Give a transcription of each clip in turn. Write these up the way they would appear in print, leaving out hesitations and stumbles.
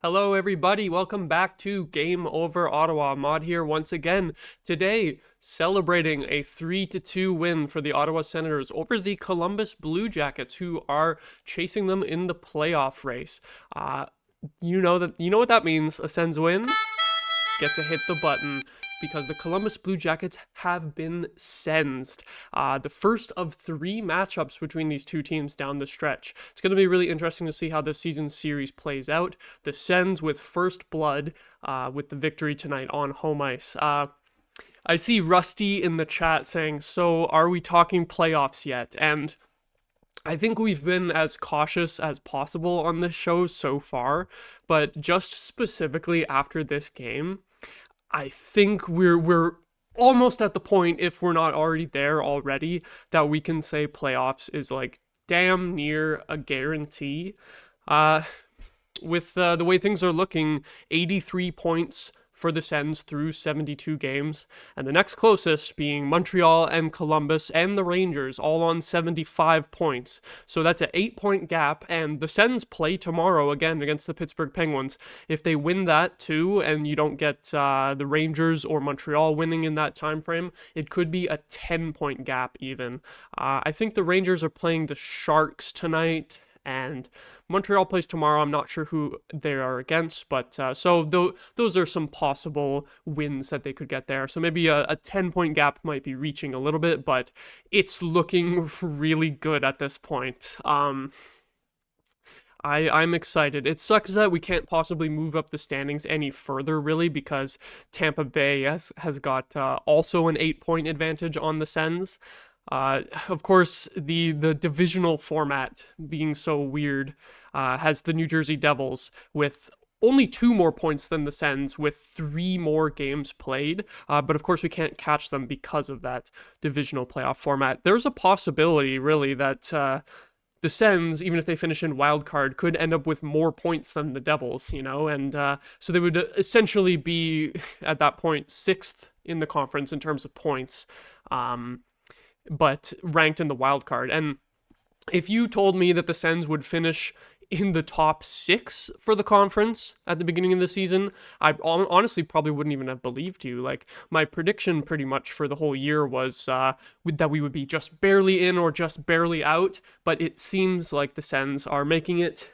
Hello everybody, welcome back to Game Over Ottawa. Maude here once again. Today, celebrating a 3-2 win for the Ottawa Senators over the Columbus Blue Jackets, who are chasing them in the playoff race. You know what that means. A Sens win? Get to hit the button, because the Columbus Blue Jackets have been sensed. The first of 3 matchups between these two teams down the stretch. It's going to be really interesting to see how this season series plays out. The Sens with first blood with the victory tonight on home ice. I see Rusty in the chat saying, so are we talking playoffs yet? And I think we've been as cautious as possible on this show so far, but just specifically after this game, I think we're almost at the point, if we're not already there already, that we can say playoffs is like damn near a guarantee. With the way things are looking, 83 points for the Sens through 72 games, and the next closest being Montreal and Columbus and the Rangers, all on 75 points. So that's an 8-point gap, and the Sens play tomorrow again against the Pittsburgh Penguins. If they win that too, and you don't get the Rangers or Montreal winning in that time frame, it could be a 10-point gap even. I think the Rangers are playing the Sharks tonight, and Montreal plays tomorrow. I'm not sure who they are against, but those are some possible wins that they could get there. So maybe a 10-point gap might be reaching a little bit, but it's looking really good at this point. I'm excited. It sucks that we can't possibly move up the standings any further, really, because Tampa Bay has got also an 8-point advantage on the Sens. Of course, the divisional format being so weird has the New Jersey Devils with only 2 more points than the Sens with 3 more games played, but of course we can't catch them because of that divisional playoff format. There's a possibility, really, that the Sens, even if they finish in wild card, could end up with more points than the Devils, and so they would essentially be, at that point, 6th in the conference in terms of points. But ranked in the wild card. And if you told me that the Sens would finish in the top 6 for the conference at the beginning of the season, I honestly probably wouldn't even have believed you. Like, my prediction pretty much for the whole year was that we would be just barely in or just barely out, but it seems like the Sens are making it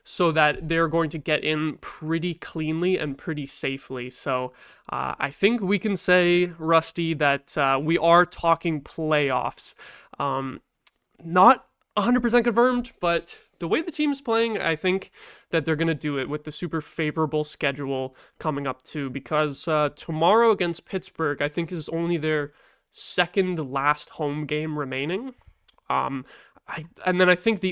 so that they're going to get in pretty cleanly and pretty safely. So I think we can say, Rusty, that we are talking playoffs. Not 100% confirmed, but the way the team's playing, I think that they're going to do it with the super favorable schedule coming up too, because tomorrow against Pittsburgh, I think, is only their second last home game remaining. And then I think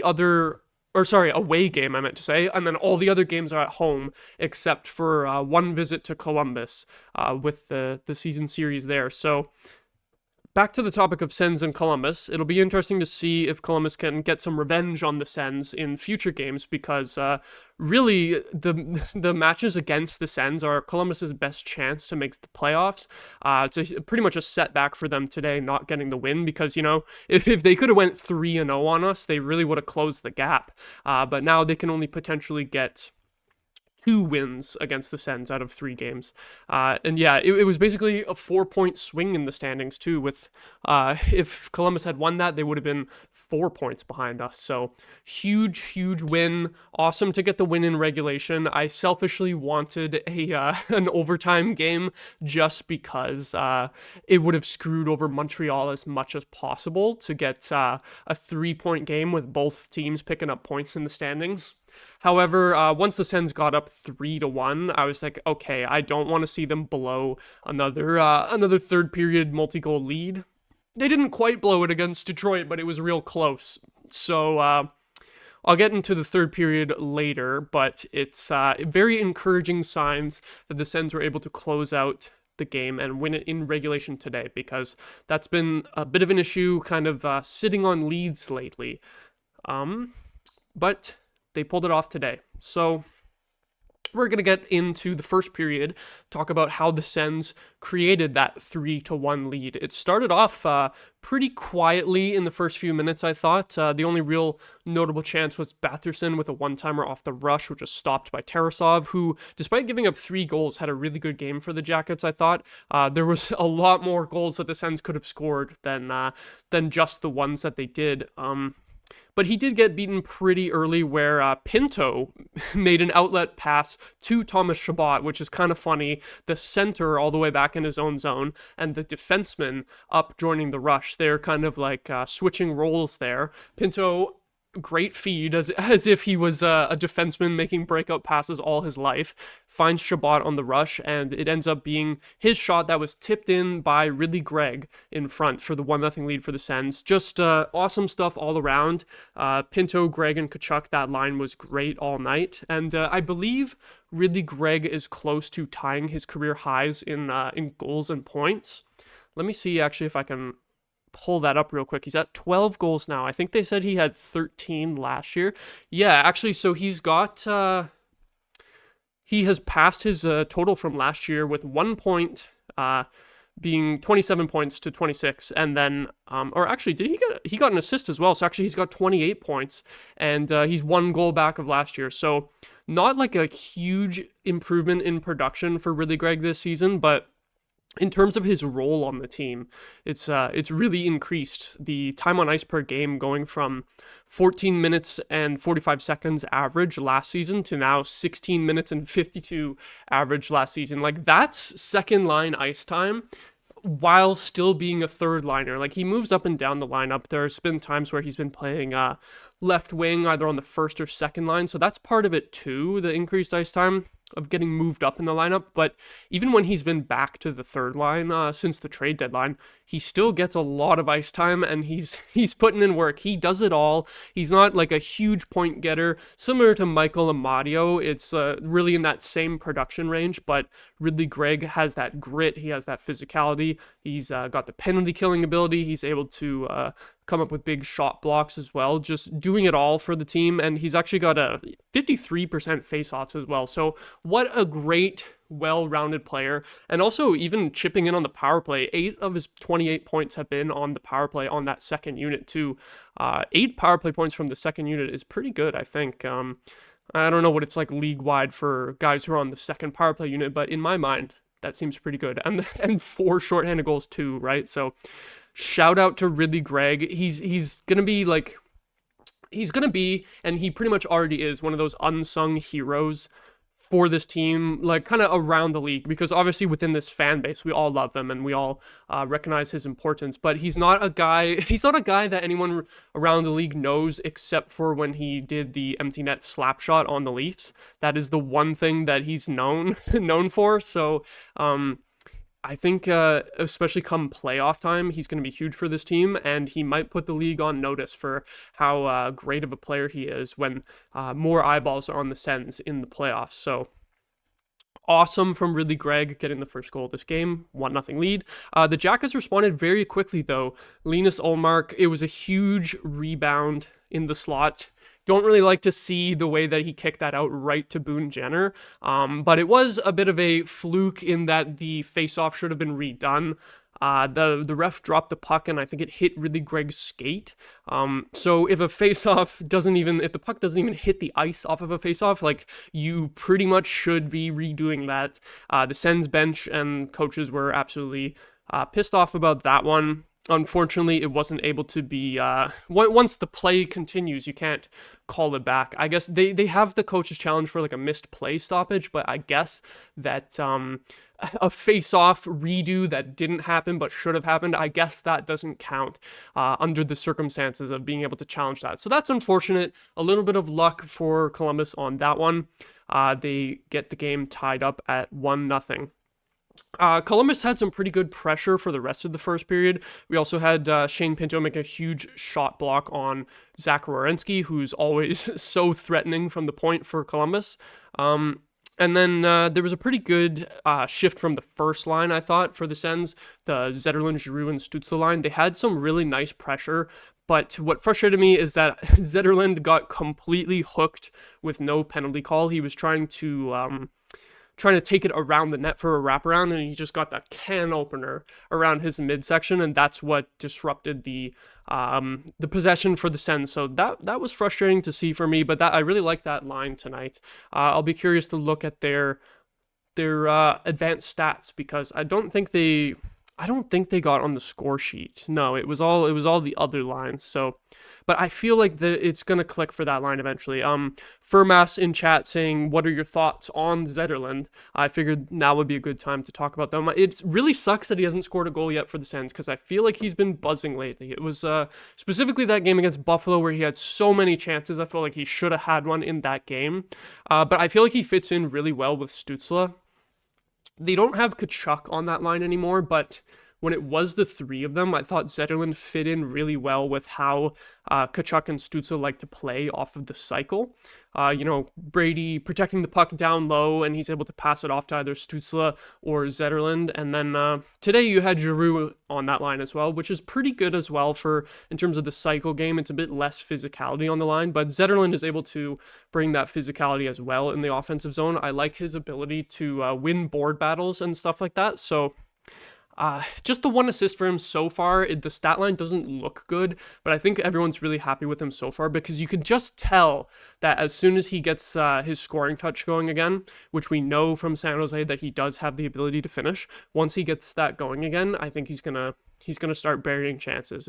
away game, I meant to say, and then all the other games are at home, except for one visit to Columbus with the season series there. So, back to the topic of Sens and Columbus, it'll be interesting to see if Columbus can get some revenge on the Sens in future games, because really, the matches against the Sens are Columbus's best chance to make the playoffs. It's pretty much a setback for them today, not getting the win, because, if they could have went 3-0 on us, they really would have closed the gap. But now they can only potentially get 2 wins against the Sens out of 3 games. And yeah, it was basically a 4-point swing in the standings too, with if Columbus had won that, they would have been 4 points behind us. So huge win. Awesome to get the win in regulation. I selfishly wanted an overtime game just because it would have screwed over Montreal as much as possible to get a 3-point game with both teams picking up points in the standings. However, once the Sens got up 3-1, I was like, okay, I don't want to see them blow another third period multi-goal lead. They didn't quite blow it against Detroit, but it was real close. So I'll get into the third period later, but it's very encouraging signs that the Sens were able to close out the game and win it in regulation today, because that's been a bit of an issue, kind of sitting on leads lately. But they pulled it off today. So we're going to get into the first period, talk about how the Sens created that 3-1 lead. It started off pretty quietly in the first few minutes, I thought. The only real notable chance was Batherson with a one-timer off the rush, which was stopped by Tarasov, who, despite giving up 3 goals, had a really good game for the Jackets, I thought. There was a lot more goals that the Sens could have scored than just the ones that they did. But he did get beaten pretty early where Pinto made an outlet pass to Thomas Chabot, which is kind of funny. The center all the way back in his own zone and the defenseman up joining the rush. They're kind of like switching roles there. Pinto, great feed, as if he was a defenseman making breakout passes all his life, finds Chabot on the rush, and it ends up being his shot that was tipped in by Ridley Gregg in front for the 1-0 lead for the Sens. Just awesome stuff all around. Pinto, Gregg, and Tkachuk, that line was great all night, and I believe Ridley Gregg is close to tying his career highs in goals and points. Let me see actually if I can pull that up real quick. He's at 12 goals now. I think they said he had 13 last year. Yeah, actually, so he has passed his total from last year with 1 point being 27 points to 26, and then or actually he got an assist as well, so actually he's got 28 points, and he's 1 goal back of last year. So not like a huge improvement in production for Ridley Gregg this season, but in terms of his role on the team, it's really increased. The time on ice per game going from 14 minutes and 45 seconds average last season to now 16 minutes and 52 average last season. Like, that's second line ice time while still being a third liner. Like, he moves up and down the lineup. There's been times where he's been playing left wing, either on the first or second line. So that's part of it too, the increased ice time of getting moved up in the lineup. But even when he's been back to the third line since the trade deadline, he still gets a lot of ice time, and he's putting in work. He does it all. He's not like a huge point getter, similar to Michael Amadio. It's really in that same production range, but Ridley Gregg has that grit. He has that physicality. He's got the penalty killing ability. He's able to come up with big shot blocks as well, just doing it all for the team. And he's actually got a 53% face-offs as well. So what a great, well-rounded player. And also even chipping in on the power play. 8 of his 28 points have been on the power play on that second unit too. 8 power play points from the second unit is pretty good, I think. I don't know what it's like league-wide for guys who are on the second power play unit, but in my mind, that seems pretty good. And 4 shorthanded goals too, right? So shout out to Ridley Gregg. He's gonna be, and he pretty much already is, one of those unsung heroes for this team, like kind of around the league, because obviously within this fan base, we all love him and we all recognize his importance, but he's not a guy that anyone around the league knows, except for when he did the empty net slap shot on the Leafs. That is the one thing that he's known for. So I think especially come playoff time, he's going to be huge for this team, and he might put the league on notice for how great of a player he is when more eyeballs are on the Sens in the playoffs. So awesome from Ridley Gregg getting the first goal of this game, 1-0 lead. The Jackets responded very quickly though. Linus Ullmark, it was a huge rebound in the slot. Don't really like to see the way that he kicked that out right to Boone Jenner, but it was a bit of a fluke in that the face-off should have been redone. The ref dropped the puck, and I think it hit Ridley Gregg's skate. So if if the puck doesn't even hit the ice off of a face-off, like, you pretty much should be redoing that. The Sens bench and coaches were absolutely pissed off about that one. Unfortunately, it wasn't able to be, once the play continues, you can't call it back. I guess they have the coach's challenge for like a missed play stoppage, but I guess that a face-off redo that didn't happen but should have happened, I guess that doesn't count under the circumstances of being able to challenge that. So that's unfortunate. A little bit of luck for Columbus on that one. They get the game tied up at 1-0. Columbus had some pretty good pressure for the rest of the first period. We also had Shane Pinto make a huge shot block on Zach Werenski, who's always so threatening from the point for Columbus. And then there was a pretty good shift from the first line, I thought, for the Sens. The Zetterlund, Giroux, and Stützle line. They had some really nice pressure But what frustrated me is that Zetterlund got completely hooked with no penalty call. He was trying to take it around the net for a wraparound, and he just got that can opener around his midsection, and that's what disrupted the possession for the Sens. So that was frustrating to see for me, but I really like that line tonight. I'll be curious to look at their advanced stats, because I don't think they got on the score sheet. No, it was all the other lines. So, but I feel like it's gonna click for that line eventually. Furmas in chat saying, "What are your thoughts on Zetterlund?" I figured now would be a good time to talk about them. It really sucks that he hasn't scored a goal yet for the Sens, because I feel like he's been buzzing lately. It was specifically that game against Buffalo where he had so many chances. I feel like he should have had one in that game. But I feel like he fits in really well with Stützle. They don't have Tkachuk on that line anymore, but when it was the three of them, I thought Zetterlund fit in really well with how Tkachuk and Stützle like to play off of the cycle. Brady protecting the puck down low, and he's able to pass it off to either Stützle or Zetterlund. And then today you had Giroux on that line as well, which is pretty good as well in terms of the cycle game. It's a bit less physicality on the line, but Zetterlund is able to bring that physicality as well in the offensive zone. I like his ability to win board battles and stuff like that. So just the one assist for him so far. The stat line doesn't look good, but I think everyone's really happy with him so far, because you can just tell that as soon as he gets his scoring touch going again, which we know from San Jose that he does have the ability to finish, once he gets that going again, I think he's gonna start burying chances.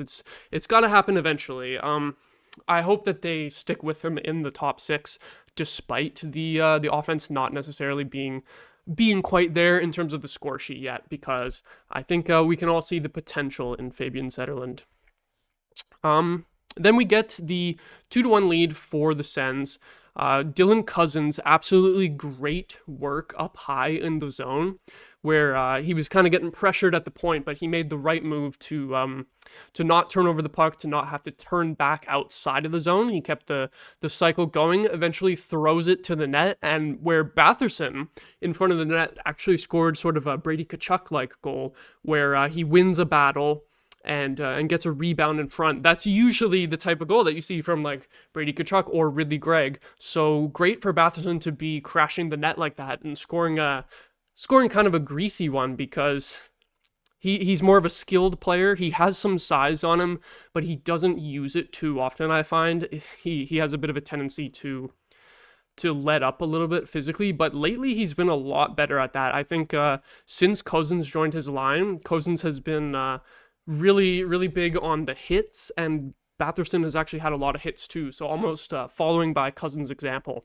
It's gotta happen eventually. I hope that they stick with him in the top six, despite the offense not necessarily being quite there in terms of the score sheet yet, because I think we can all see the potential in Fabian Zetterlund. Then we get the 2-1 lead for the Sens. Dylan Cousins, absolutely great work up high in the zone, where he was kind of getting pressured at the point, but he made the right move to not turn over the puck, to not have to turn back outside of the zone. He kept the cycle going, eventually throws it to the net, and where Batherson in front of the net actually scored sort of a Brady Tkachuk-like goal, where he wins a battle and gets a rebound in front. That's usually the type of goal that you see from like Brady Tkachuk or Ridley Gregg. So great for Batherson to be crashing the net like that and scoring kind of a greasy one, because he's more of a skilled player. He has some size on him, but he doesn't use it too often, I find. He has a bit of a tendency to let up a little bit physically, but lately he's been a lot better at that. I think since Cousins joined his line, Cousins has been really, really big on the hits, and Batherson has actually had a lot of hits too, so almost following by Cousins' example.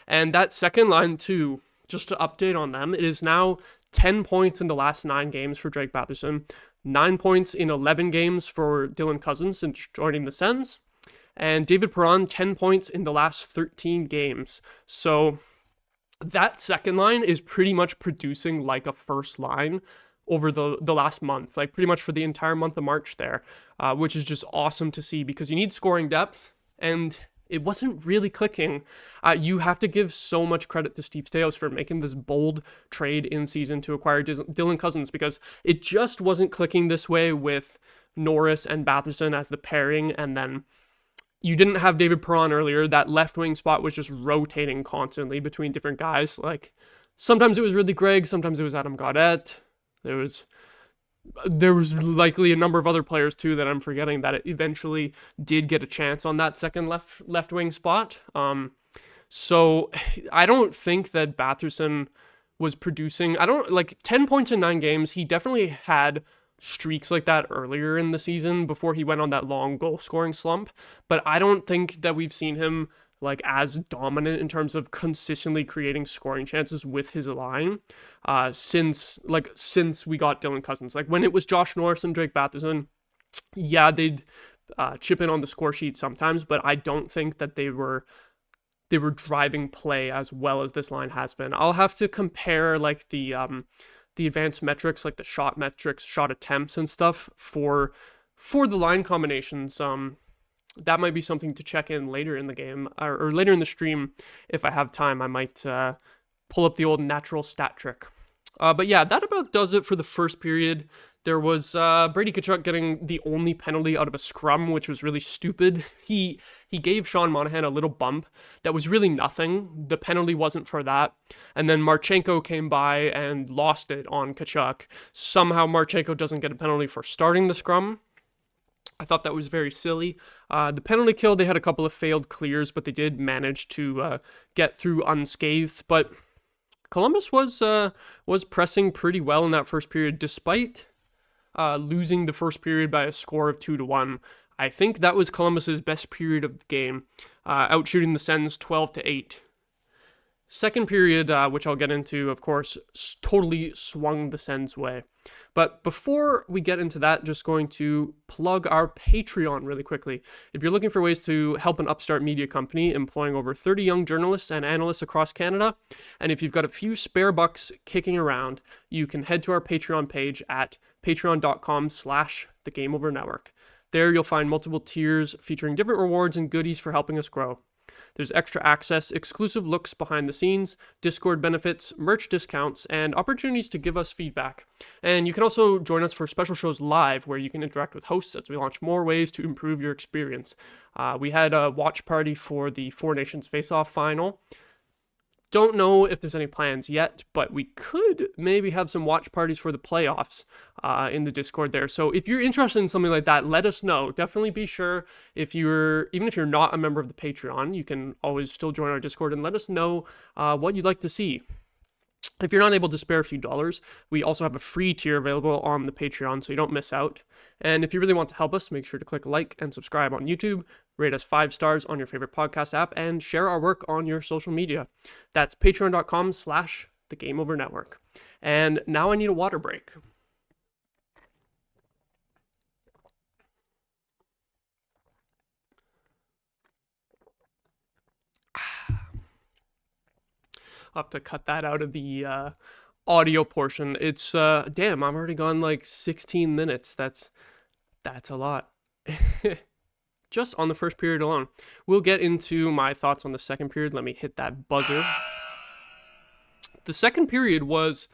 And that second line too, just to update on them, it is now 10 points in the last 9 games for Drake Batherson, 9 points in 11 games for Dylan Cousins since joining the Sens, and David Perron, 10 points in the last 13 games. So that second line is pretty much producing like a first line over the last month, like pretty much for the entire month of March there, which is just awesome to see, because you need scoring depth, and it wasn't really clicking. You have to give so much credit to Steve Staios for making this bold trade in season to acquire Dylan Cousins, because it just wasn't clicking this way with Norris and Batherson as the pairing, and then you didn't have David Perron earlier. That left wing spot was just rotating constantly between different guys. Like sometimes it was Ridley Gregg, sometimes it was Adam Gaudette. There was likely a number of other players too that I'm forgetting that it eventually did get a chance on that second left wing spot. So I don't think that Batherson was producing. 10 points in 9 games. He definitely had streaks like that earlier in the season before he went on that long goal scoring slump. But I don't think that we've seen him like as dominant in terms of consistently creating scoring chances with his line since we got Dylan Cousins. Like when it was Josh Norris and Drake Batherson, yeah, they'd chip in on the score sheet sometimes, but I don't think that they were driving play as well as this line has been. I'll have to compare like the advanced metrics, like the shot metrics, shot attempts and stuff for the line combinations. That might be something to check in later in the game, or later in the stream if I have time. I might pull up the old natural stat trick. But yeah, that about does it for the first period. There was Brady Tkachuk getting the only penalty out of a scrum, which was really stupid. He gave Sean Monahan a little bump that was really nothing. The penalty wasn't for that. And then Marchenko came by and lost it on Tkachuk. Somehow Marchenko doesn't get a penalty for starting the scrum. I thought that was very silly. The penalty kill, they had a couple of failed clears, but they did manage to get through unscathed. But Columbus was pressing pretty well in that first period, despite losing the first period by a score of 2-1. I think that was Columbus's best period of the game, outshooting the Sens 12-8. Second period, which I'll get into, of course, totally swung the Sens' way. But before we get into that, just going to plug our Patreon really quickly. If you're looking for ways to help an upstart media company employing over 30 young journalists and analysts across Canada, and if you've got a few spare bucks kicking around, you can head to our Patreon page at patreon.com/thegameovernetwork. There you'll find multiple tiers featuring different rewards and goodies for helping us grow. There's extra access, exclusive looks behind the scenes, Discord benefits, merch discounts, and opportunities to give us feedback. And you can also join us for special shows live, where you can interact with hosts as we launch more ways to improve your experience. We had a watch party for the Four Nations Face-Off final. Don't know if there's any plans yet, but we could maybe have some watch parties for the playoffs in the Discord there. So if you're interested in something like that, let us know. Definitely be sure, even if you're not a member of the Patreon, you can always still join our Discord and let us know what you'd like to see. If you're not able to spare a few dollars, we also have a free tier available on the Patreon, so you don't miss out. And if you really want to help us, make sure to click like and subscribe on YouTube, rate us 5 stars on your favorite podcast app, and share our work on your social media. That's patreon.com/thegameovernetwork. And now I need a water break. I'll have to cut that out of the audio portion. It's damn, I'm already gone like 16 minutes. That's a lot. Just on the first period alone. We'll get into my thoughts on the second period. Let me hit that buzzer. The second period was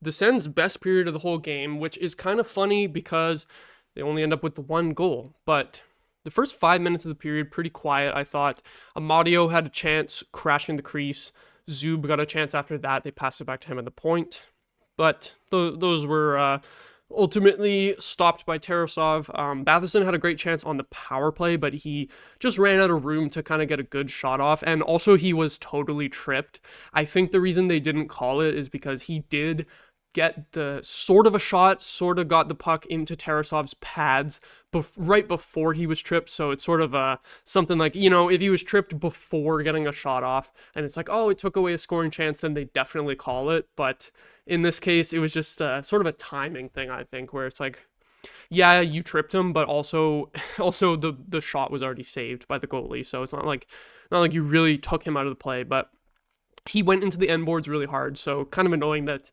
the Sens' best period of the whole game, which is kind of funny because they only end up with the one goal. But the first 5 minutes of the period, pretty quiet, I thought. Amadio had a chance crashing the crease. Zub got a chance after that. They passed it back to him at the point. But those were ultimately stopped by Tarasov. Batherson had a great chance on the power play, but he just ran out of room to kind of get a good shot off. And also he was totally tripped. I think the reason they didn't call it is because he did get the sort of a shot, sort of got the puck into Tarasov's pads right before he was tripped. So it's sort of something like, if he was tripped before getting a shot off and it's like, oh, it took away a scoring chance, then they definitely call it. But in this case, it was just sort of a timing thing, I think, where it's like, yeah, you tripped him, but also the shot was already saved by the goalie. So it's not like you really took him out of the play, but he went into the end boards really hard. So kind of annoying that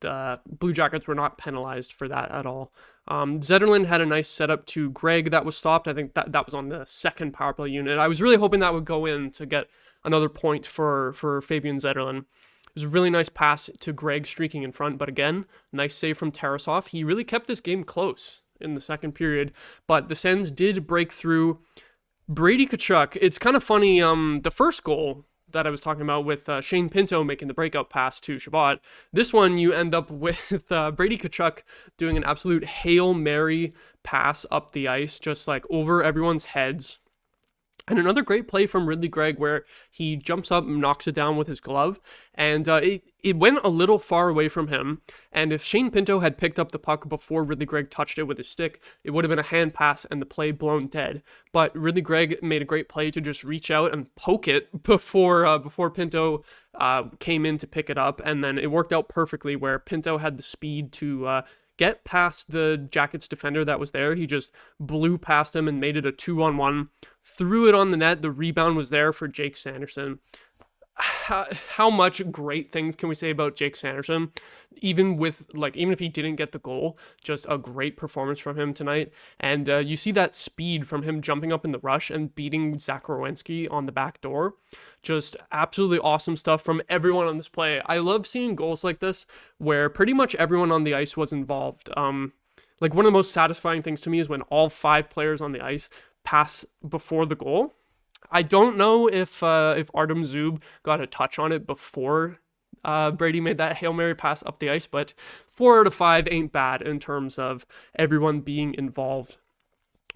the Blue Jackets were not penalized for that at all. Zetterlund had a nice setup to Greg that was stopped. I think that was on the second power play unit. I was really hoping that would go in to get another point for Fabian Zetterlund. It was a really nice pass to Greg streaking in front, but again, nice save from Tarasov. He really kept this game close in the second period, but the Sens did break through. Brady Tkachuk, it's kind of funny, the first goal that I was talking about with Shane Pinto making the breakout pass to Chabot. This one, you end up with Brady Tkachuk doing an absolute Hail Mary pass up the ice, just like over everyone's heads. And another great play from Ridley Gregg where he jumps up and knocks it down with his glove. And it went a little far away from him. And if Shane Pinto had picked up the puck before Ridley Gregg touched it with his stick, it would have been a hand pass and the play blown dead. But Ridley Gregg made a great play to just reach out and poke it before Pinto came in to pick it up. And then it worked out perfectly where Pinto had the speed to get past the Jackets defender that was there. He just blew past him and made it a 2-on-1, threw it on the net. The rebound was there for Jake Sanderson. how much great things can we say about Jake Sanderson? Even if he didn't get the goal, just a great performance from him tonight. And you see that speed from him jumping up in the rush and beating Zach Rowinski on the back door. Just absolutely awesome stuff from everyone on this play. I love seeing goals like this where pretty much everyone on the ice was involved. Like one of the most satisfying things to me is when all 5 players on the ice pass before the goal. I don't know if Artem Zub got a touch on it before Brady made that Hail Mary pass up the ice, but 4 out of 5 ain't bad in terms of everyone being involved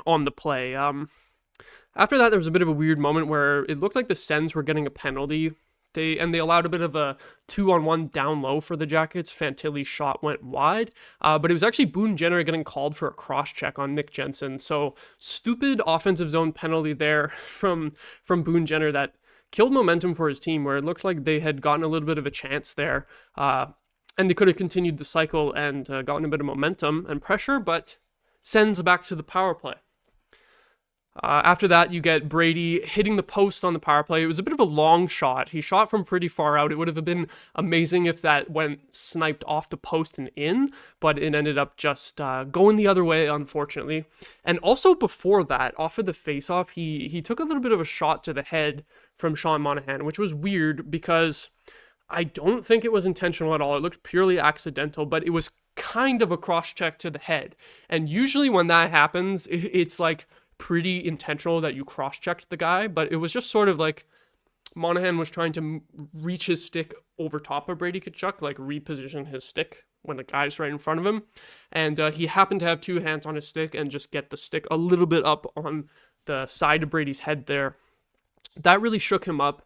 on the play. After that, there was a bit of a weird moment where it looked like the Sens were getting a penalty. They allowed a bit of a 2-on-1 down low for the Jackets. Fantilli's shot went wide, but it was actually Boone Jenner getting called for a cross-check on Nick Jensen. So stupid offensive zone penalty there from Boone Jenner that killed momentum for his team, where it looked like they had gotten a little bit of a chance there, and they could have continued the cycle and gotten a bit of momentum and pressure, but sends back to the power play. After that, you get Brady hitting the post on the power play. It was a bit of a long shot. He shot from pretty far out. It would have been amazing if that went sniped off the post and in, but it ended up just going the other way, unfortunately. And also before that, off of the faceoff, he took a little bit of a shot to the head from Sean Monahan, which was weird because I don't think it was intentional at all. It looked purely accidental, but it was kind of a cross-check to the head. And usually when that happens, it's like pretty intentional that you cross-checked the guy, but it was just sort of like Monahan was trying to reach his stick over top of Brady Tkachuk, like reposition his stick when the guy's right in front of him, and he happened to have 2 hands on his stick and just get the stick a little bit up on the side of Brady's head there. That really shook him up.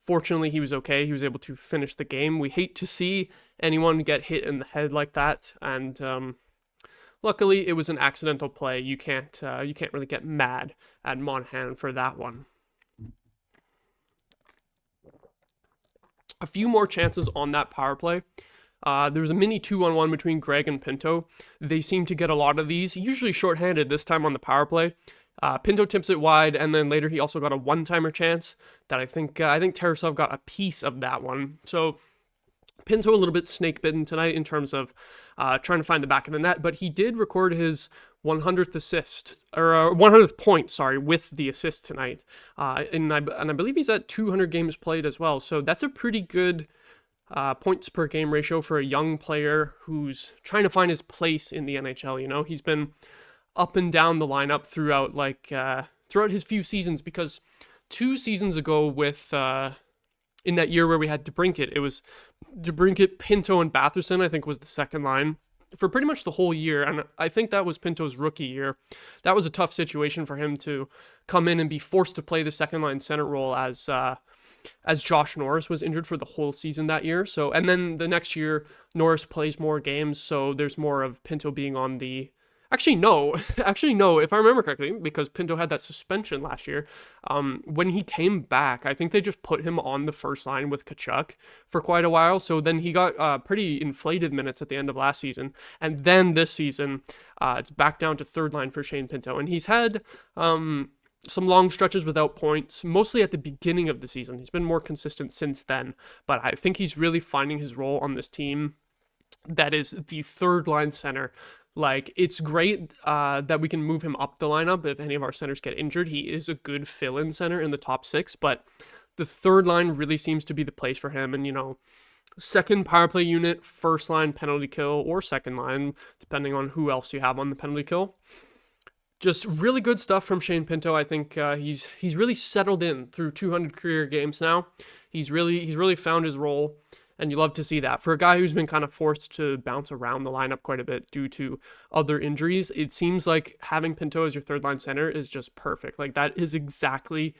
Fortunately, he was okay. He was able to finish the game. We hate to see anyone get hit in the head like that, and luckily, it was an accidental play. You can't really get mad at Monahan for that one. A few more chances on that power play. There was a mini 2-on-1 between Greg and Pinto. They seem to get a lot of these, usually shorthanded this time on the power play. Pinto tips it wide, and then later he also got a one-timer chance that I think Tarasov got a piece of that one. So Pinto a little bit snake-bitten tonight in terms of trying to find the back of the net, but he did record his 100th assist, or 100th point, with the assist tonight. And I believe he's at 200 games played as well, so that's a pretty good points per game ratio for a young player who's trying to find his place in the NHL. You know, he's been up and down the lineup throughout his few seasons, because 2 seasons ago with in that year where we had DeBrincat, it was DeBrincat, Pinto, and Batherson, I think, was the second line for pretty much the whole year. And I think that was Pinto's rookie year. That was a tough situation for him to come in and be forced to play the second line center role as Josh Norris was injured for the whole season that year. So, and then the next year, Norris plays more games, so there's more of Pinto being on the... Actually, no, if I remember correctly, because Pinto had that suspension last year, when he came back, I think they just put him on the first line with Tkachuk for quite a while, so then he got pretty inflated minutes at the end of last season, and then this season, it's back down to third line for Shane Pinto, and he's had some long stretches without points, mostly at the beginning of the season. He's been more consistent since then, but I think he's really finding his role on this team that is the third line center. Like, it's great that we can move him up the lineup if any of our centers get injured. He is a good fill-in center in the top 6, but the third line really seems to be the place for him. And, you know, second power play unit, first line penalty kill, or second line, depending on who else you have on the penalty kill. Just really good stuff from Shane Pinto. I think he's really settled in through 200 career games now. He's really found his role. And you love to see that. For a guy who's been kind of forced to bounce around the lineup quite a bit due to other injuries, it seems like having Pinto as your third line center is just perfect. Like, that is exactly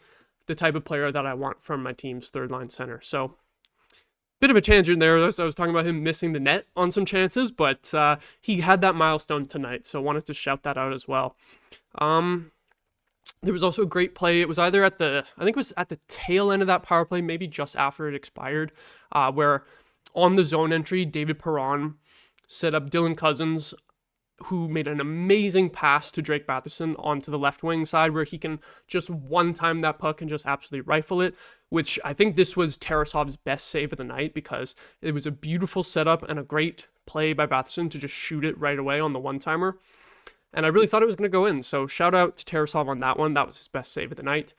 the type of player that I want from my team's third line center. So, bit of a tangent there. I was talking about him missing the net on some chances, but he had that milestone tonight, so I wanted to shout that out as well. There was also a great play. It was either at the tail end of that power play, maybe just after it expired, where on the zone entry, David Perron set up Dylan Cousins, who made an amazing pass to Drake Batherson onto the left wing side, where he can just one-time that puck and just absolutely rifle it. which I think this was Tarasov's best save of the night because it was a beautiful setup and a great play by Batherson to just shoot it right away on the one-timer. And I really thought it was going to go in, so shout out to Tarasov on that one. That was his best save of the night.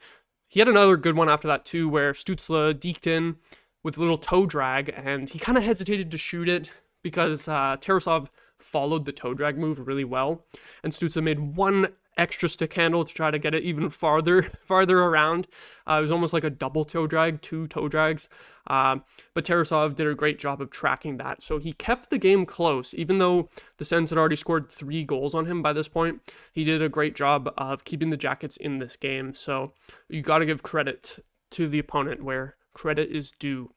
He had another good one after that too, where Stützle deked in with a little toe drag, and he kind of hesitated to shoot it because Tarasov followed the toe drag move really well, and Stützle made one extra stick handle to try to get it even farther around. It was almost like a double toe drag, 2 toe drags. But Tarasov did a great job of tracking that. So he kept the game close, even though the Sens had already scored 3 goals on him by this point. He did a great job of keeping the Jackets in this game. So you got to give credit to the opponent where credit is due.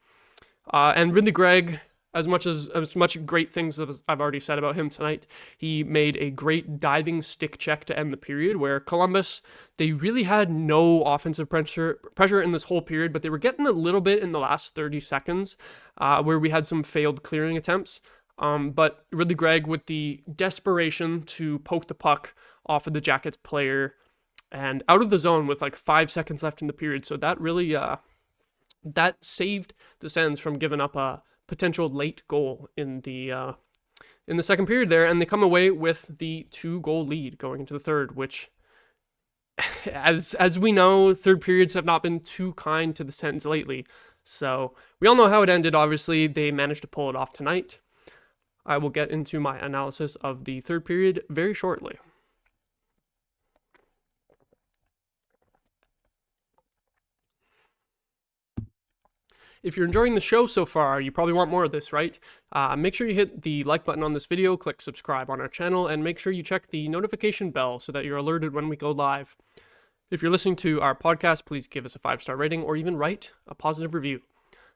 And Ridley Gregg, as much great things as I've already said about him tonight, he made a great diving stick check to end the period where Columbus, they really had no offensive pressure in this whole period, but they were getting a little bit in the last 30 seconds where we had some failed clearing attempts. But Ridley Gregg with the desperation to poke the puck off of the Jackets player and out of the zone with like 5 seconds left in the period. So that really, that saved the Sens from giving up a potential late goal in the second period there, and they come away with the 2-goal lead going into the third, which, as we know, third periods have not been too kind to the Sens lately. So we all know how it ended. Obviously, they managed to pull it off tonight. I will get into my analysis of the third period very shortly. If you're enjoying the show so far, you probably want more of this, right? Make sure you hit the like button on this video, click subscribe on our channel, and make sure you check the notification bell so that you're alerted when we go live. If you're listening to our podcast, please give us a 5-star rating or even write a positive review.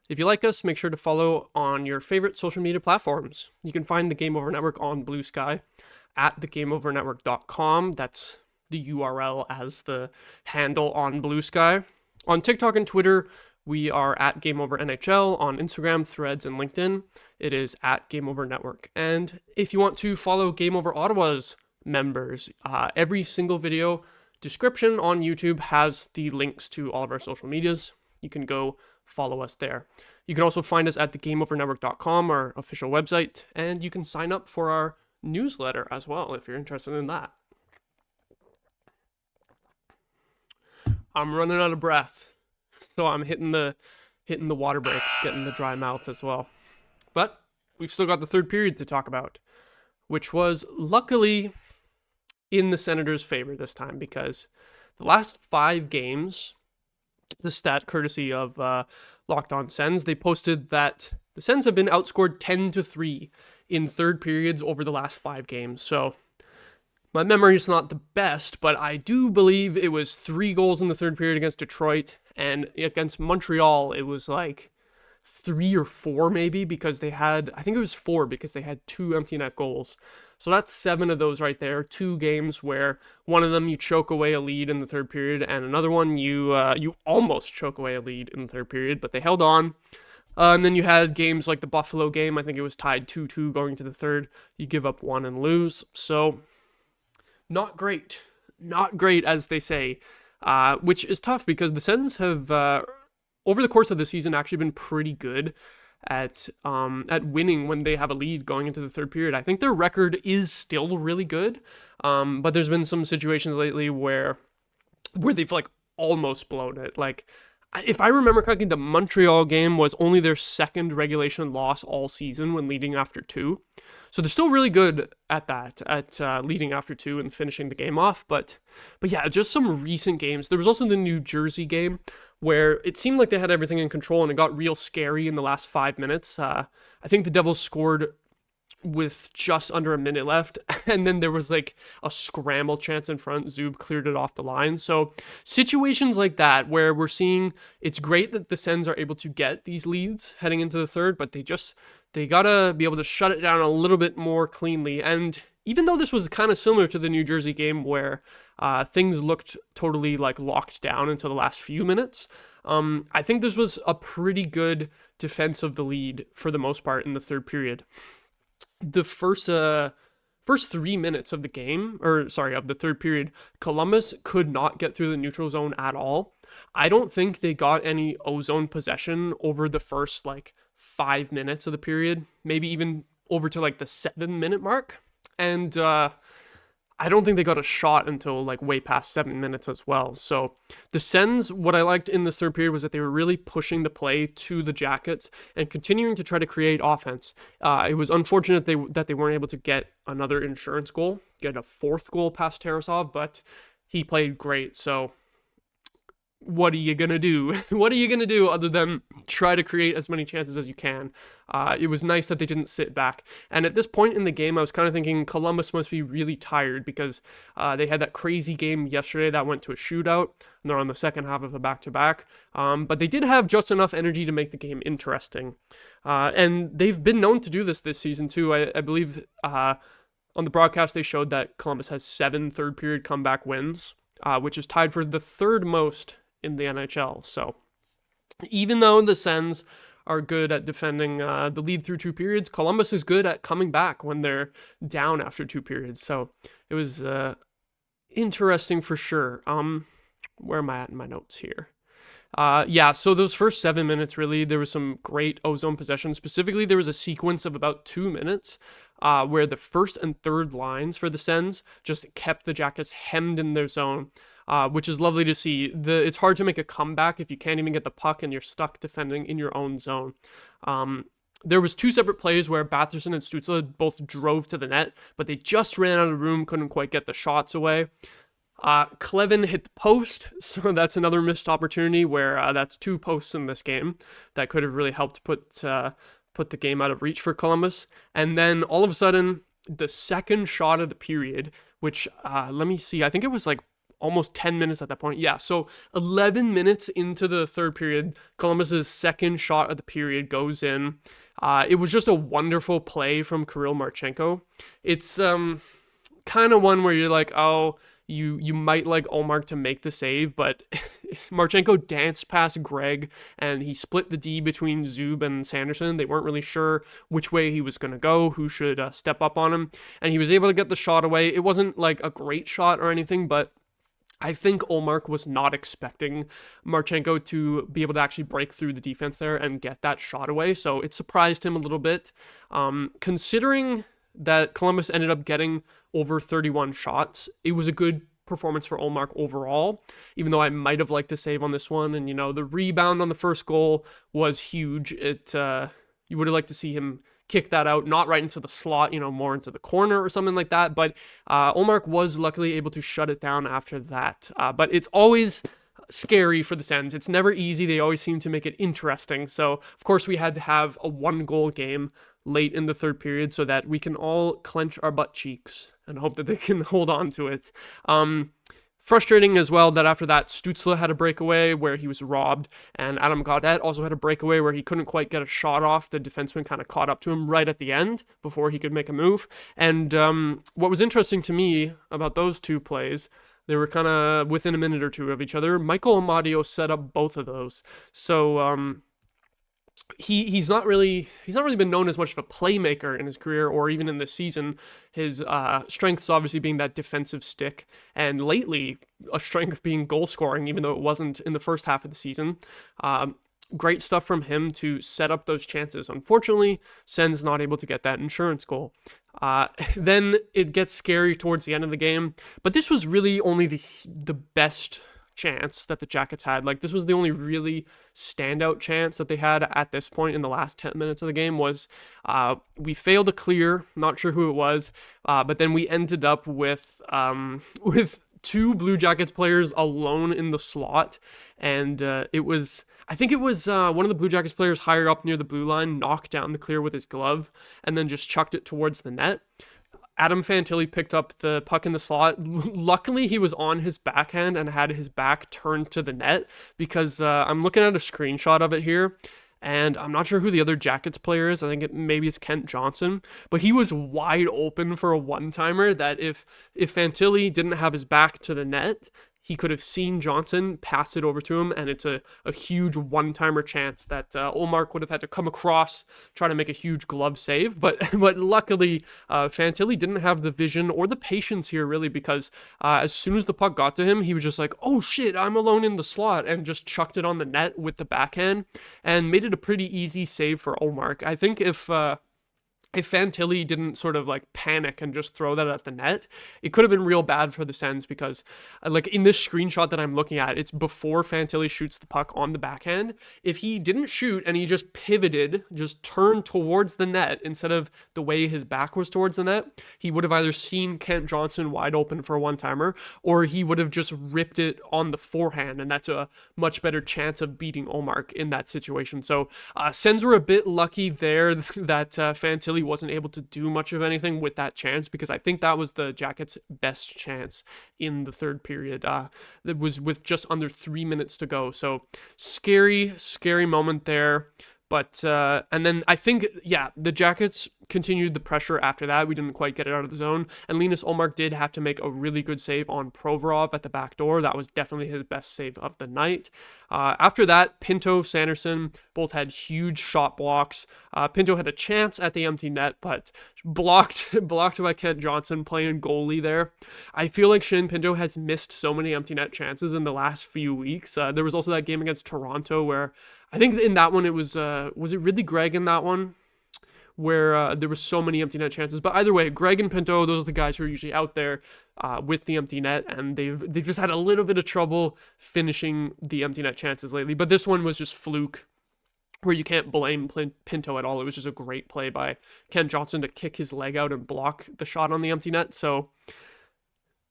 If you like us, make sure to follow on your favorite social media platforms. You can find the Game Over Network on Blue Sky at thegameovernetwork.com. That's the URL as the handle on Blue Sky. On TikTok and Twitter, we are at Game Over NHL. On Instagram, Threads, and LinkedIn, it is at Game Over Network. And if you want to follow Game Over Ottawa's members, every single video description on YouTube has the links to all of our social medias. You can go follow us there. You can also find us at thegameovernetwork.com, our official website, and you can sign up for our newsletter as well if you're interested in that. I'm running out of breath, so I'm hitting the water breaks, getting the dry mouth as well. But we've still got the third period to talk about, which was luckily in the Senators' favor this time, because the last 5 games, the stat courtesy of Locked On Sens, they posted that the Sens have been outscored 10-3 in third periods over the last 5 games. So my memory is not the best, but I do believe it was 3 goals in the third period against Detroit, and against Montreal it was like 3 or 4 maybe, because they had, I think it was 4 because they had 2 empty net goals. So that's 7 of those right there. 2 games where one of them you choke away a lead in the third period, and another one you almost choke away a lead in the third period, but they held on. And then you had games like the Buffalo game. I think it was tied 2-2 going to the third. You give up 1 and lose. So not great. Not great, as they say, which is tough because the Sens have, over the course of the season, actually been pretty good at winning when they have a lead going into the third period. I think their record is still really good, but there's been some situations lately where they've like almost blown it. Like, if I remember correctly, the Montreal game was only their second regulation loss all season when leading after 2. So they're still really good at that, at leading after 2 and finishing the game off. But yeah, just some recent games. There was also the New Jersey game where it seemed like they had everything in control and it got real scary in the last 5 minutes. I think the Devils scored with just under a minute left, and then there was like a scramble chance in front. Zub cleared it off the line. So situations like that where we're seeing, it's great that the Sens are able to get these leads heading into the third, but they gotta be able to shut it down a little bit more cleanly. And even though this was kind of similar to the New Jersey game where things looked totally like locked down until the last few minutes, I think this was a pretty good defense of the lead for the most part in the third period. The first 3 minutes of the game, of the third period, Columbus could not get through the neutral zone at all. I don't think they got any ozone possession over the first like 5 minutes of the period, maybe even over to like the 7 minute mark. And I don't think they got a shot until like way past 7 minutes as well. So the Sens, what I liked in this third period was that they were really pushing the play to the Jackets and continuing to try to create offense. It was unfortunate that they weren't able to get another insurance goal, get a fourth goal past Tarasov, but he played great. So what are you going to do? What are you going to do other than try to create as many chances as you can? It was nice that they didn't sit back. And at this point in the game, I was kind of thinking Columbus must be really tired because they had that crazy game yesterday that went to a shootout, and they're on the second half of a back-to-back. But they did have just enough energy to make the game interesting. And they've been known to do this season too. I believe on the broadcast they showed that Columbus has 7 third-period comeback wins, which is tied for the third most in the NHL. So even though the Sens are good at defending the lead through 2 periods, Columbus is good at coming back when they're down after 2 periods. So it was interesting for sure. Where am I at in my notes here? So those first 7 minutes, really, there was some great ozone possession. Specifically, there was a sequence of about 2 minutes where the first and third lines for the Sens just kept the Jackets hemmed in their zone. Which is lovely to see. It's hard to make a comeback if you can't even get the puck and you're stuck defending in your own zone. There was 2 separate plays where Batherson and Stützle both drove to the net, but they just ran out of room, couldn't quite get the shots away. Clevin hit the post, so that's another missed opportunity where that's 2 posts in this game that could have really helped put the game out of reach for Columbus. And then all of a sudden, the second shot of the period, which, let me see, I think it was like almost 10 minutes at that point. Yeah, so 11 minutes into the third period, Columbus's second shot of the period goes in. It was just a wonderful play from Kirill Marchenko. It's kind of one where you're like, oh, you might like Ullmark to make the save, but Marchenko danced past Greg and he split the D between Zub and Sanderson. They weren't really sure which way he was going to go, who should step up on him, and he was able to get the shot away. It wasn't like a great shot or anything, but I think Ullmark was not expecting Marchenko to be able to actually break through the defense there and get that shot away, so it surprised him a little bit. Considering that Columbus ended up getting over 31 shots, it was a good performance for Ullmark overall, even though I might have liked to save on this one. And, the rebound on the first goal was huge. You would have liked to see him kick that out, not right into the slot, more into the corner or something like that. But Ullmark was luckily able to shut it down after that. But it's always scary for the Sens. It's never easy. They always seem to make it interesting. So, of course, we had to have a 1-goal game late in the third period so that we can all clench our butt cheeks and hope that they can hold on to it. Frustrating as well that after that, Stützle had a breakaway where he was robbed, and Adam Gaudette also had a breakaway where he couldn't quite get a shot off. The defenseman kind of caught up to him right at the end before he could make a move. And what was interesting to me about those 2 plays, they were kind of within a minute or 2 of each other. Michael Amadio set up both of those. So he's not really been known as much of a playmaker in his career or even in this season. His strengths obviously being that defensive stick, and lately a strength being goal scoring, even though it wasn't in the first half of the season. Great stuff from him to set up those chances. Unfortunately, Sens not able to get that insurance goal. Then it gets scary towards the end of the game, but this was really only the best chance that the Jackets had. Like, this was the only really standout chance that they had at this point in the last 10 minutes of the game. Was we failed to clear, not sure who it was, but then we ended up with 2 Blue Jackets players alone in the slot, and I think it was one of the Blue Jackets players higher up near the blue line knocked down the clear with his glove and then just chucked it towards the net. Adam Fantilli picked up the puck in the slot. Luckily, he was on his backhand and had his back turned to the net, because I'm looking at a screenshot of it here, and I'm not sure who the other Jackets player is. I think maybe it's Kent Johnson, but he was wide open for a one-timer that if Fantilli didn't have his back to the net, he could have seen Johnson, pass it over to him, and it's a huge one-timer chance that Ullmark would have had to come across, try to make a huge glove save. But luckily, Fantilli didn't have the vision or the patience here, really, because as soon as the puck got to him, he was just like, oh shit, I'm alone in the slot, and just chucked it on the net with the backhand, and made it a pretty easy save for Ullmark. I think if Fantilli didn't sort of like panic and just throw that at the net, it could have been real bad for the Sens, because like in this screenshot that I'm looking at, it's before Fantilli shoots the puck on the backhand. If he didn't shoot and he just pivoted, just turned towards the net instead of the way his back was towards the net, he would have either seen Kent Johnson wide open for a one-timer, or he would have just ripped it on the forehand, and that's a much better chance of beating Ullmark in that situation. So Sens were a bit lucky there that Fantilli wasn't able to do much of anything with that chance, because I think that was the Jackets' best chance in the third period. That was with just under 3 minutes to go. So scary moment there. But, and then I think, yeah, the Jackets continued the pressure after that. We didn't quite get it out of the zone. And Linus Ullmark did have to make a really good save on Provorov at the back door. That was definitely his best save of the night. After that, Pinto, Sanderson both had huge shot blocks. Pinto had a chance at the empty net, but blocked by Kent Johnson playing goalie there. I feel like Shane Pinto has missed so many empty net chances in the last few weeks. There was also that game against Toronto where I think in that one it was it Ridley Gregg in that one where there were so many empty net chances. But either way, Gregg and Pinto, those are the guys who are usually out there with the empty net, and they've just had a little bit of trouble finishing the empty net chances lately. But this one was just fluke, where you can't blame Pinto at all. It was just a great play by Kent Johnson to kick his leg out and block the shot on the empty net. So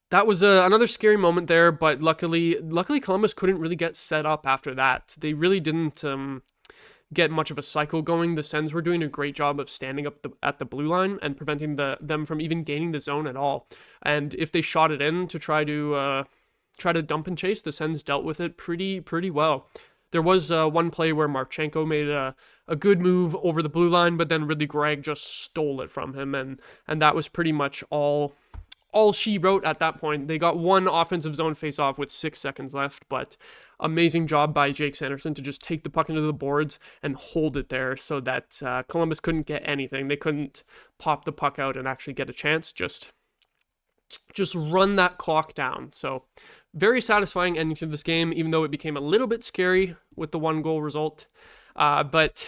that was another scary moment there, but luckily Columbus couldn't really get set up after that. They really didn't get much of a cycle going. The Sens were doing a great job of standing up at the blue line and preventing them from even gaining the zone at all. And if they shot it in to try to dump and chase, the Sens dealt with it pretty well. There was one play where Marchenko made a good move over the blue line, but then Ridley Gregg just stole it from him, and that was pretty much all she wrote at that point. They got one offensive zone face-off with 6 seconds left, but amazing job by Jake Sanderson to just take the puck into the boards and hold it there so that Columbus couldn't get anything. They couldn't pop the puck out and actually get a chance, just run that clock down. So very satisfying ending to this game, even though it became a little bit scary with the 1-goal result. But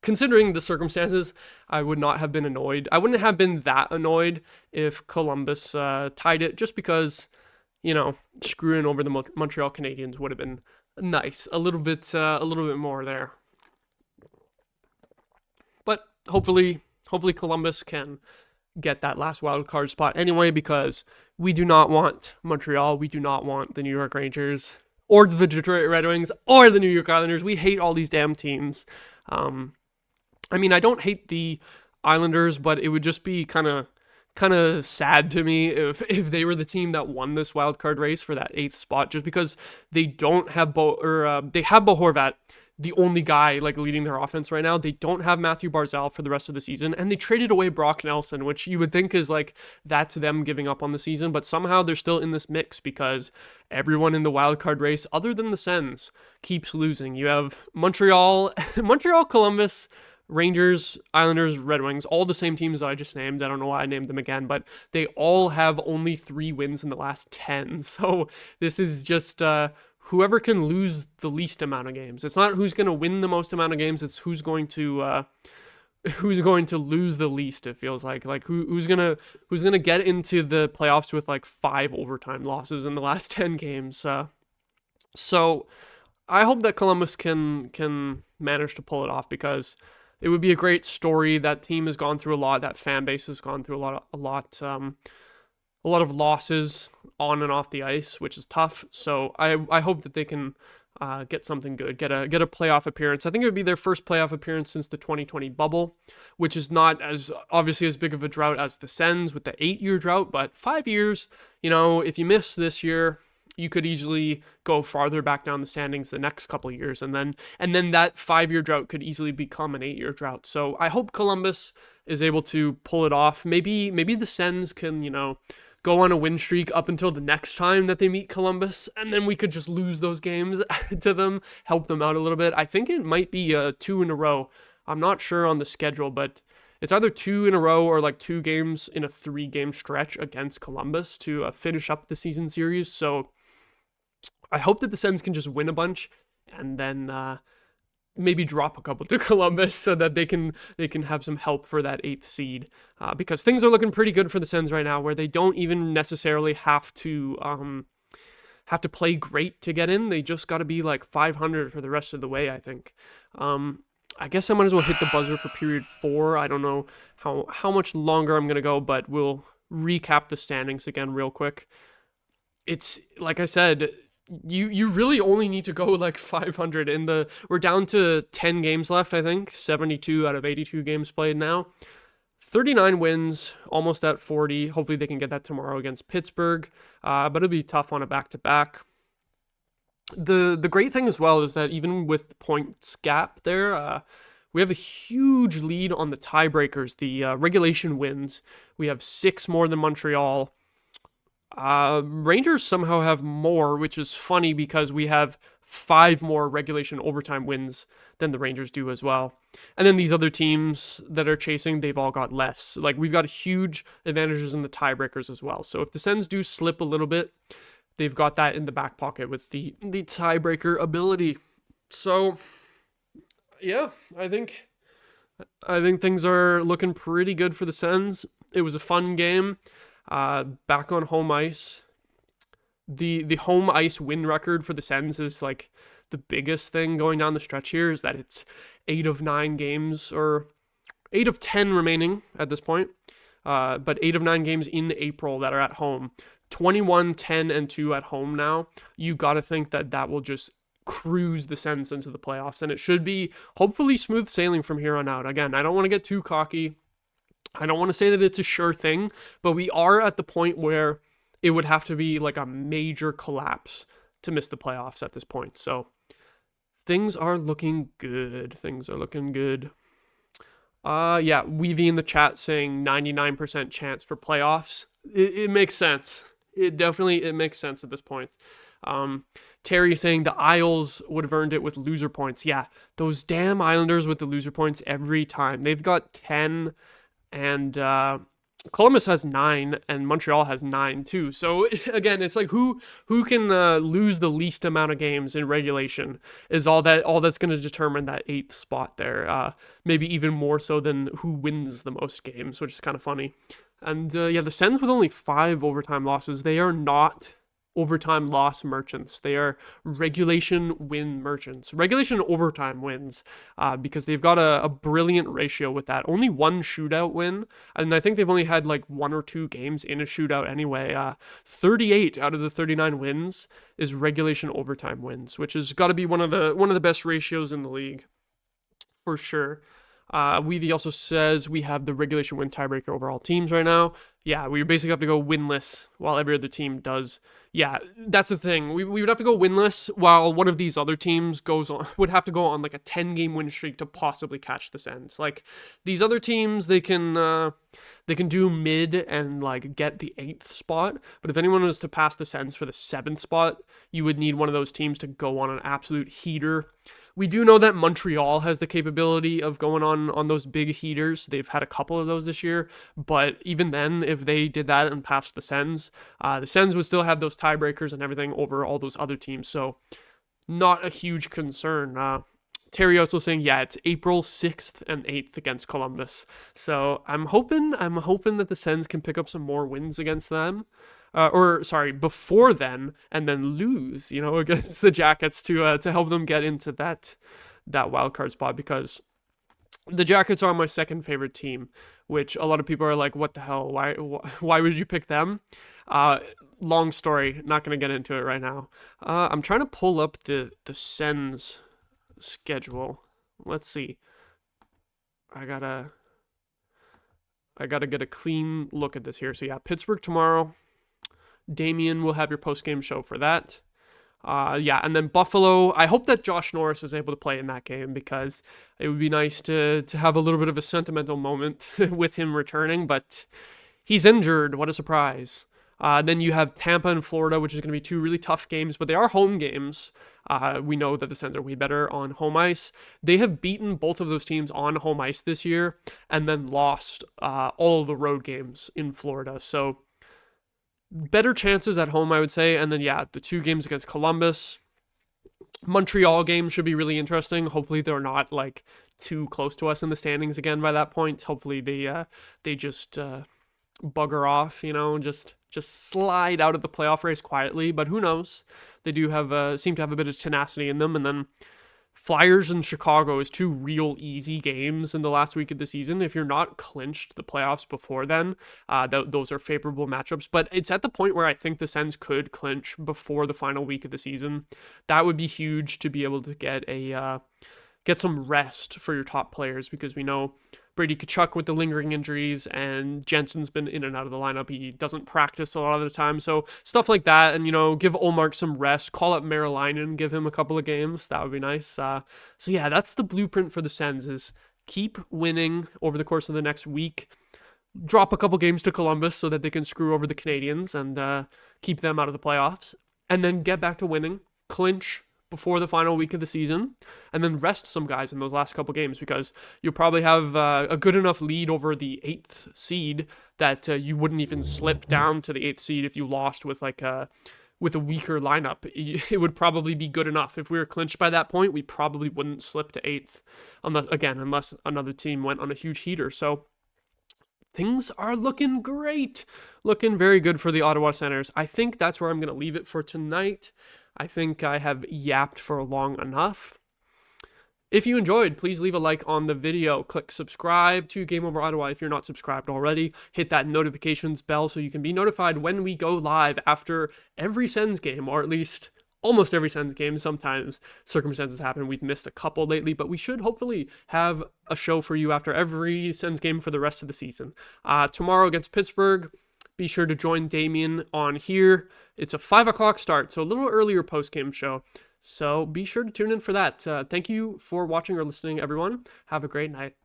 considering the circumstances, I would not have been annoyed. I wouldn't have been that annoyed if Columbus tied it, just because, screwing over the Montreal Canadiens would have been nice. A little bit more there. But hopefully Columbus can get that last wild card spot anyway, because we do not want Montreal. We do not want the New York Rangers or the Detroit Red Wings or the New York Islanders. We hate all these damn teams. I don't hate the Islanders, but it would just be kind of sad to me if they were the team that won this wild card race for that 8th spot, just because they don't have they have Bo Horvat, the only guy like leading their offense right now. They don't have Matthew Barzal for the rest of the season, and they traded away Brock Nelson, which you would think is like that's them giving up on the season, but somehow they're still in this mix because everyone in the wild card race, other than the Sens, keeps losing. You have Montreal, Columbus, Rangers, Islanders, Red Wings, all the same teams that I just named. I don't know why I named them again, but they all have only 3 wins in the last 10. So this is just whoever can lose the least amount of games. It's not who's going to win the most amount of games. It's who's going to lose the least. It feels like who's gonna get into the playoffs with like 5 overtime losses in the last 10 games. So I hope that Columbus can manage to pull it off, because it would be a great story. That team has gone through a lot. That fan base has gone through a lot of losses on and off the ice, which is tough. So I hope that they can get something good, get a playoff appearance. I think it would be their first playoff appearance since the 2020 bubble, which is not as obviously as big of a drought as the Sens with the 8-year drought, but 5 years, if you miss this year, you could easily go farther back down the standings the next couple of years, and then that 5-year drought could easily become an 8-year drought. So I hope Columbus is able to pull it off. Maybe the Sens can, go on a win streak up until the next time that they meet Columbus, and then we could just lose those games to them, help them out a little bit. I think it might be 2 in a row. I'm not sure on the schedule, but it's either 2 in a row or like 2 games in a 3-game stretch against Columbus to finish up the season series. So I hope that the Sens can just win a bunch and then maybe drop a couple to Columbus so that they can have some help for that 8th seed, because things are looking pretty good for the Sens right now, where they don't even necessarily have to play great to get in. They just got to be like 500 for the rest of the way, I think. I guess I might as well hit the buzzer for period 4. I don't know how much longer I'm going to go, but we'll recap the standings again real quick. It's like I said, you really only need to go like 500 we're down to 10 games left, I think. 72 out of 82 games played now. 39 wins, almost at 40. Hopefully they can get that tomorrow against Pittsburgh, but it'll be tough on a back-to-back. The great thing as well is that even with the points gap there, we have a huge lead on the tiebreakers, the regulation wins. We have 6 more than Montreal. Rangers somehow have more, which is funny because we have 5 more regulation overtime wins than the Rangers do as well. And then these other teams that are chasing, they've all got less. Like, we've got huge advantages in the tiebreakers as well. So if the Sens do slip a little bit, they've got that in the back pocket with the tiebreaker ability. So yeah, I think things are looking pretty good for the Sens. It was a fun game. Back on home ice. The home ice win record for the Sens is like the biggest thing going down the stretch here, is that it's 8 of 9 games, or 8 of 10 remaining at this point. But 8 of 9 games in April that are at home. 21, 10, and 2 at home now. You got to think that will just cruise the Sens into the playoffs, and it should be hopefully smooth sailing from here on out. Again, I don't want to get too cocky. I don't want to say that it's a sure thing, but we are at the point where it would have to be like a major collapse to miss the playoffs at this point. So things are looking good. Things are looking good. Yeah, Weavy in the chat saying 99% chance for playoffs. It makes sense. It makes sense at this point. Terry saying the Isles would have earned it with loser points. Yeah, those damn Islanders with the loser points every time. They've got 10, and Columbus has 9, and Montreal has 9 too. So again, it's like who can lose the least amount of games in regulation is all that's going to determine that 8th spot there. Maybe even more so than who wins the most games, which is kind of funny. And yeah, the Sens with only 5 overtime losses. They are not overtime loss merchants. They are regulation win merchants. Regulation overtime wins, because they've got a brilliant ratio with that. Only 1 shootout win, and I think they've only had like 1 or 2 games in a shootout anyway. 38 out of the 39 wins is regulation overtime wins, which has got to be one of the best ratios in the league for sure. Weavy also says we have the regulation win tiebreaker over all teams right now. Yeah, we basically have to go winless while every other team does. Yeah, that's the thing. We would have to go winless while one of these other teams would have to go on like a 10-game win streak to possibly catch the Sens. Like, these other teams, they can do mid and like get the 8th spot. But if anyone was to pass the Sens for the 7th spot, you would need one of those teams to go on an absolute heater. We do know that Montreal has the capability of going on those big heaters. They've had a couple of those this year, but even then, if they did that and passed the Sens would still have those tiebreakers and everything over all those other teams, so not a huge concern. Terry also saying, yeah, it's April 6th and 8th against Columbus, so I'm hoping that the Sens can pick up some more wins against them. Before then, and then lose, against the Jackets to help them get into that wild card spot, because the Jackets are my second favorite team, which a lot of people are like, what the hell? Why would you pick them? Long story, not going to get into it right now. I'm trying to pull up the Sens schedule. Let's see. I gotta get a clean look at this here. So yeah, Pittsburgh tomorrow. Damien will have your post-game show for that. Yeah, and then Buffalo. I hope that Josh Norris is able to play in that game, because it would be nice to have a little bit of a sentimental moment with him returning, but he's injured. What a surprise. Then you have Tampa and Florida, which is going to be two really tough games, but they are home games. We know that the Sens are way better on home ice. They have beaten both of those teams on home ice this year and then lost all of the road games in Florida. So better chances at home, I would say. And then, yeah, the two games against Columbus. Montreal game should be really interesting. Hopefully they're not like too close to us in the standings again by that point. Hopefully they just bugger off, just slide out of the playoff race quietly. But who knows? They do have seem to have a bit of tenacity in them. And then Flyers and Chicago is two real easy games in the last week of the season. If you're not clinched the playoffs before then, those are favorable matchups. But it's at the point where I think the Sens could clinch before the final week of the season. That would be huge to be able to get some rest for your top players, because we know Brady Tkachuk with the lingering injuries, and Jensen's been in and out of the lineup. He doesn't practice a lot of the time. So stuff like that, and, give Ullmark some rest, call up Marilainen, give him a couple of games. That would be nice. So yeah, that's the blueprint for the Sens, is keep winning over the course of the next week. Drop a couple games to Columbus so that they can screw over the Canadians and keep them out of the playoffs. And then get back to winning, clinch before the final week of the season, and then rest some guys in those last couple games, because you'll probably have a good enough lead over the 8th seed that you wouldn't even slip down to the 8th seed if you lost with a weaker lineup. It would probably be good enough. If we were clinched by that point, we probably wouldn't slip to 8th, unless another team went on a huge heater. So things are looking great, looking very good for the Ottawa Senators. I think that's where I'm going to leave it for tonight. I think I have yapped for long enough. If you enjoyed, please leave a like on the video. Click subscribe to Game Over Ottawa if you're not subscribed already. Hit that notifications bell so you can be notified when we go live after every Sens game, or at least almost every Sens game. Sometimes circumstances happen. We've missed a couple lately, but we should hopefully have a show for you after every Sens game for the rest of the season. Tomorrow against Pittsburgh, be sure to join Damien on here. It's a 5 o'clock start, so a little earlier post-game show. So be sure to tune in for that. Thank you for watching or listening, everyone. Have a great night.